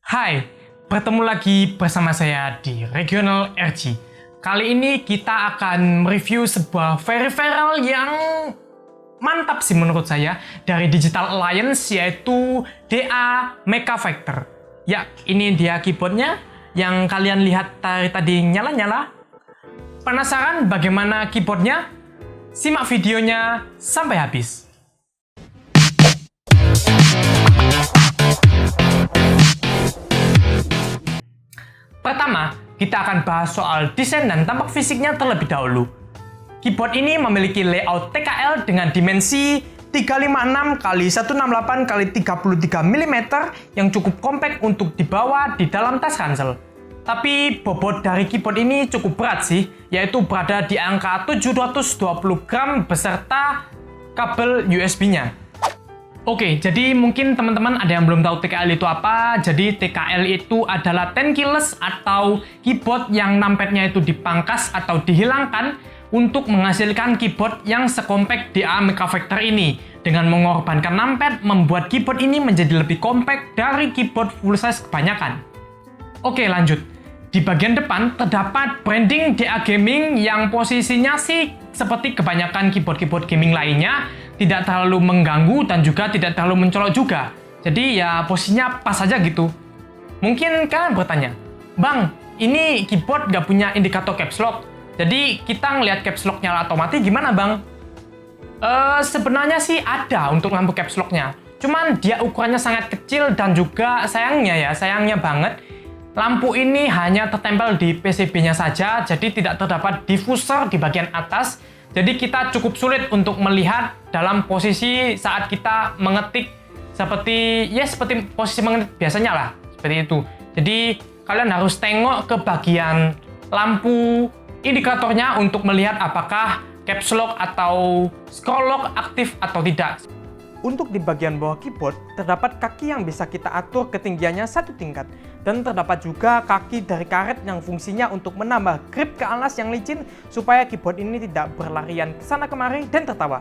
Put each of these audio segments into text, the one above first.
Hai, bertemu lagi bersama saya di Regional RG. Kali ini kita akan mereview sebuah very viral yang mantap sih menurut saya dari Digital Alliance, yaitu DA Mecha Factor. Ya, ini dia keyboardnya yang kalian lihat tadi nyala-nyala. Penasaran bagaimana keyboardnya? Simak videonya sampai habis. Pertama, kita akan bahas soal desain dan tampak fisiknya terlebih dahulu. Keyboard ini memiliki layout TKL dengan dimensi 356 x 168 x 33 mm yang cukup kompak untuk dibawa di dalam tas ransel. Tapi bobot dari keyboard ini cukup berat sih, yaitu berada di angka 720 gram beserta kabel USB-nya. Oke, jadi mungkin teman-teman ada yang belum tahu TKL itu apa. Jadi TKL itu adalah 10 keyless atau keyboard yang numpadnya itu dipangkas atau dihilangkan untuk menghasilkan keyboard yang sekompak DA Mecha Factor ini. Dengan mengorbankan numpad, membuat keyboard ini menjadi lebih kompak dari keyboard full size kebanyakan. Oke, lanjut. Di bagian depan terdapat branding DA Gaming yang posisinya sih seperti kebanyakan keyboard-keyboard gaming lainnya, tidak terlalu mengganggu dan juga tidak terlalu mencolok juga. Jadi ya posisinya pas aja gitu. Mungkin kalian bertanya, Bang, ini keyboard gak punya indikator caps lock. Jadi kita ngelihat caps lock nyala otomatis gimana, Bang? Sebenarnya sih ada untuk lampu caps lock-nya. Cuman dia ukurannya sangat kecil dan juga sayangnya banget, lampu ini hanya tertempel di PCB-nya saja, jadi tidak terdapat diffuser di bagian atas. Jadi kita cukup sulit untuk melihat dalam posisi saat kita mengetik seperti posisi mengetik biasanya lah, seperti itu. Jadi kalian harus tengok ke bagian lampu indikatornya untuk melihat apakah caps lock atau scroll lock aktif atau tidak. Untuk di bagian bawah keyboard, terdapat kaki yang bisa kita atur ketinggiannya satu tingkat. Dan terdapat juga kaki dari karet yang fungsinya untuk menambah grip ke alas yang licin supaya keyboard ini tidak berlarian kesana kemari dan tertawa.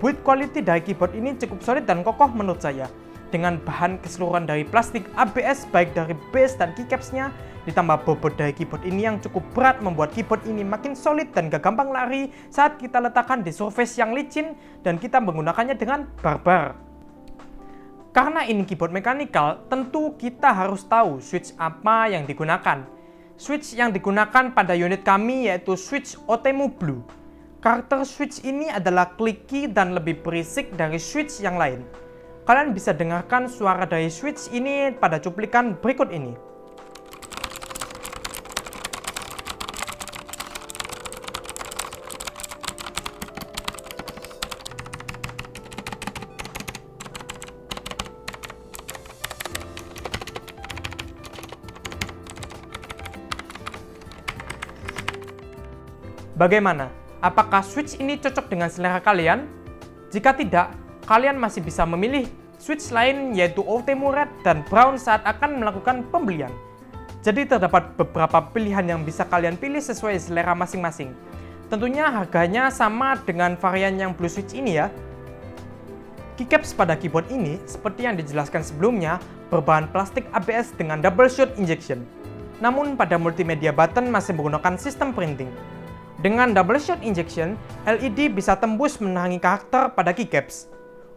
Build quality dari keyboard ini cukup solid dan kokoh menurut saya. Dengan bahan keseluruhan dari plastik ABS baik dari base dan keycapsnya, ditambah bobot dari keyboard ini yang cukup berat membuat keyboard ini makin solid dan gak gampang lari saat kita letakkan di surface yang licin dan kita menggunakannya dengan barbar. Karena ini keyboard mechanical, tentu kita harus tahu switch apa yang digunakan. Switch yang digunakan pada unit kami yaitu switch Otemu Blue. Karakter switch ini adalah clicky dan lebih berisik dari switch yang lain. Kalian bisa dengarkan suara dari switch ini pada cuplikan berikut ini. Bagaimana? Apakah switch ini cocok dengan selera kalian? Jika tidak, kalian masih bisa memilih switch lain yaitu Otemu Red dan Brown saat akan melakukan pembelian. Jadi terdapat beberapa pilihan yang bisa kalian pilih sesuai selera masing-masing. Tentunya harganya sama dengan varian yang Blue Switch ini ya. Keycaps pada keyboard ini, seperti yang dijelaskan sebelumnya, berbahan plastik ABS dengan double shot injection. Namun pada multimedia button masih menggunakan sistem printing. Dengan double shot injection, LED bisa tembus menerangi karakter pada keycaps.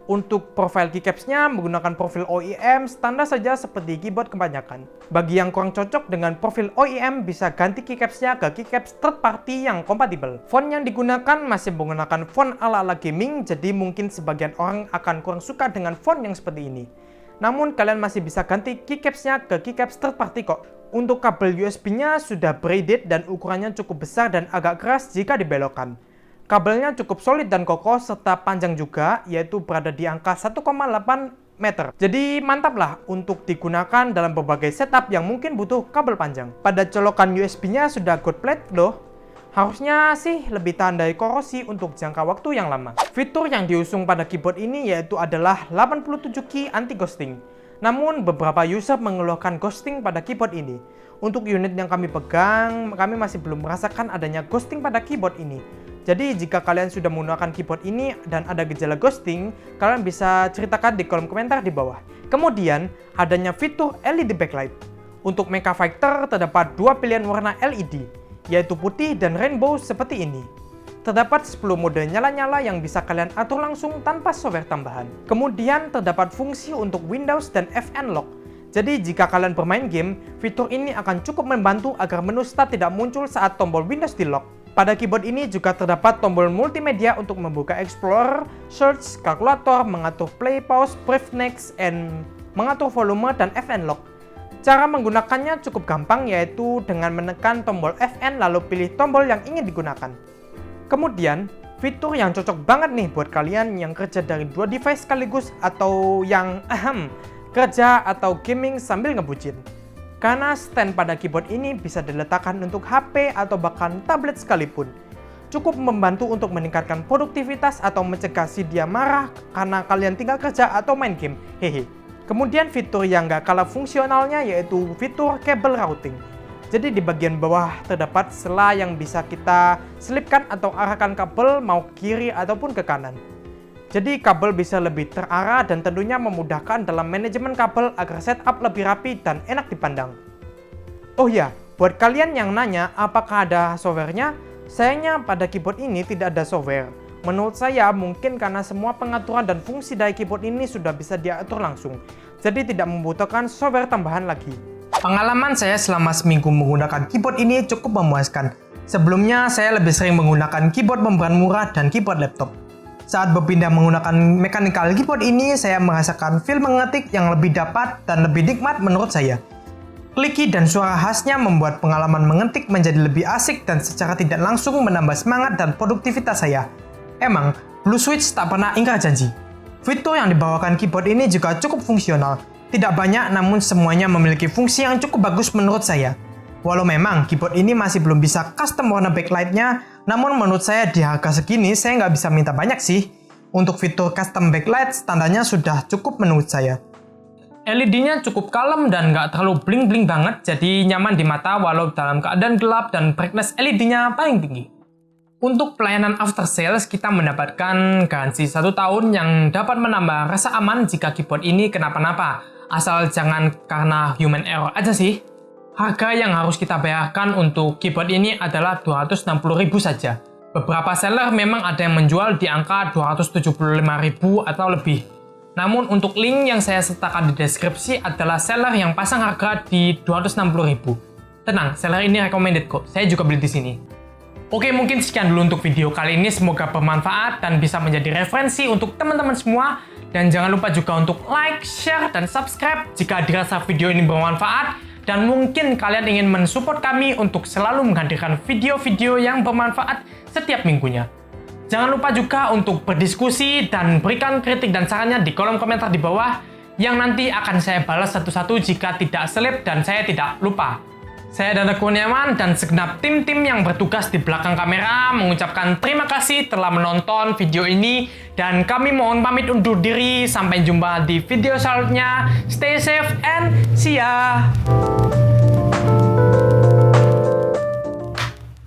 Untuk profil keycapsnya menggunakan profil OEM standar saja seperti keyboard kebanyakan. Bagi yang kurang cocok dengan profil OEM bisa ganti keycapsnya ke keycaps third party yang kompatibel. Font yang digunakan masih menggunakan font ala-ala gaming, jadi mungkin sebagian orang akan kurang suka dengan font yang seperti ini. Namun kalian masih bisa ganti keycapsnya ke keycaps third party kok. Untuk kabel USB-nya sudah braided dan ukurannya cukup besar dan agak keras jika dibelokkan. Kabelnya cukup solid dan kokoh serta panjang juga, yaitu berada di angka 1,8 meter. Jadi mantap lah untuk digunakan dalam berbagai setup yang mungkin butuh kabel panjang. Pada colokan USB-nya sudah gold plate loh. Harusnya sih lebih tahan dari korosi untuk jangka waktu yang lama. Fitur yang diusung pada keyboard ini yaitu adalah 87 key anti-ghosting. Namun beberapa user mengeluhkan ghosting pada keyboard ini. Untuk unit yang kami pegang, kami masih belum merasakan adanya ghosting pada keyboard ini. Jadi jika kalian sudah menggunakan keyboard ini dan ada gejala ghosting, kalian bisa ceritakan di kolom komentar di bawah. Kemudian, adanya fitur LED backlight. Untuk Mecha Fighter terdapat dua pilihan warna LED, yaitu putih dan rainbow seperti ini. Terdapat 10 mode nyala-nyala yang bisa kalian atur langsung tanpa software tambahan. Kemudian terdapat fungsi untuk Windows dan FN Lock. Jadi jika kalian bermain game, fitur ini akan cukup membantu agar menu start tidak muncul saat tombol Windows di lock. Pada keyboard ini juga terdapat tombol multimedia untuk membuka Explorer, Search, kalkulator, mengatur play, pause, brief, next, and mengatur volume dan FN Lock. Cara menggunakannya cukup gampang, yaitu dengan menekan tombol FN lalu pilih tombol yang ingin digunakan. Kemudian, fitur yang cocok banget nih buat kalian yang kerja dari dua device sekaligus atau yang kerja atau gaming sambil ngebucin. Karena stand pada keyboard ini bisa diletakkan untuk HP atau bahkan tablet sekalipun. Cukup membantu untuk meningkatkan produktivitas atau mencegah si dia marah karena kalian tinggal kerja atau main game. Hehe. Kemudian fitur yang gak kalah fungsionalnya yaitu fitur kabel routing. Jadi di bagian bawah terdapat sela yang bisa kita selipkan atau arahkan kabel mau kiri ataupun ke kanan. Jadi kabel bisa lebih terarah dan tentunya memudahkan dalam manajemen kabel agar setup lebih rapi dan enak dipandang. Oh ya, buat kalian yang nanya apakah ada softwarenya, sayangnya pada keyboard ini tidak ada software. Menurut saya mungkin karena semua pengaturan dan fungsi dari keyboard ini sudah bisa diatur langsung, jadi tidak membutuhkan software tambahan lagi. Pengalaman saya selama seminggu menggunakan keyboard ini cukup memuaskan. Sebelumnya saya lebih sering menggunakan keyboard membran murah dan keyboard laptop. Saat berpindah menggunakan mechanical keyboard ini, saya merasakan feel mengetik yang lebih dapat dan lebih nikmat menurut saya. Kliki dan suara khasnya membuat pengalaman mengetik menjadi lebih asik dan secara tidak langsung menambah semangat dan produktivitas saya. Emang, Blue Switch tak pernah ingkar janji. Fitur yang dibawakan keyboard ini juga cukup fungsional. Tidak banyak, namun semuanya memiliki fungsi yang cukup bagus menurut saya. Walau memang keyboard ini masih belum bisa custom warna backlight-nya, namun menurut saya di harga segini saya nggak bisa minta banyak sih. Untuk fitur custom backlight standarnya sudah cukup menurut saya. LED-nya cukup kalem dan nggak terlalu bling-bling banget, jadi nyaman di mata walau dalam keadaan gelap dan brightness LED-nya paling tinggi. Untuk pelayanan after sales, kita mendapatkan garansi 1 tahun yang dapat menambah rasa aman jika keyboard ini kenapa-napa. Asal jangan karena human error aja sih. Harga yang harus kita bayarkan untuk keyboard ini adalah 260.000 saja. Beberapa seller memang ada yang menjual di angka 275.000 atau lebih. Namun untuk link yang saya sertakan di deskripsi adalah seller yang pasang harga di 260.000. Tenang, seller ini recommended kok. Saya juga beli di sini. Oke, mungkin sekian dulu untuk video kali ini. Semoga bermanfaat dan bisa menjadi referensi untuk teman-teman semua. Dan jangan lupa juga untuk like, share, dan subscribe jika dirasa video ini bermanfaat. Dan mungkin kalian ingin mensupport kami untuk selalu menghadirkan video-video yang bermanfaat setiap minggunya. Jangan lupa juga untuk berdiskusi dan berikan kritik dan sarannya di kolom komentar di bawah yang nanti akan saya balas satu-satu jika tidak selip dan saya tidak lupa. Saya Dana Kurniawan dan segenap tim-tim yang bertugas di belakang kamera mengucapkan terima kasih telah menonton video ini dan kami mohon pamit undur diri. Sampai jumpa di video selanjutnya. Stay safe and see ya!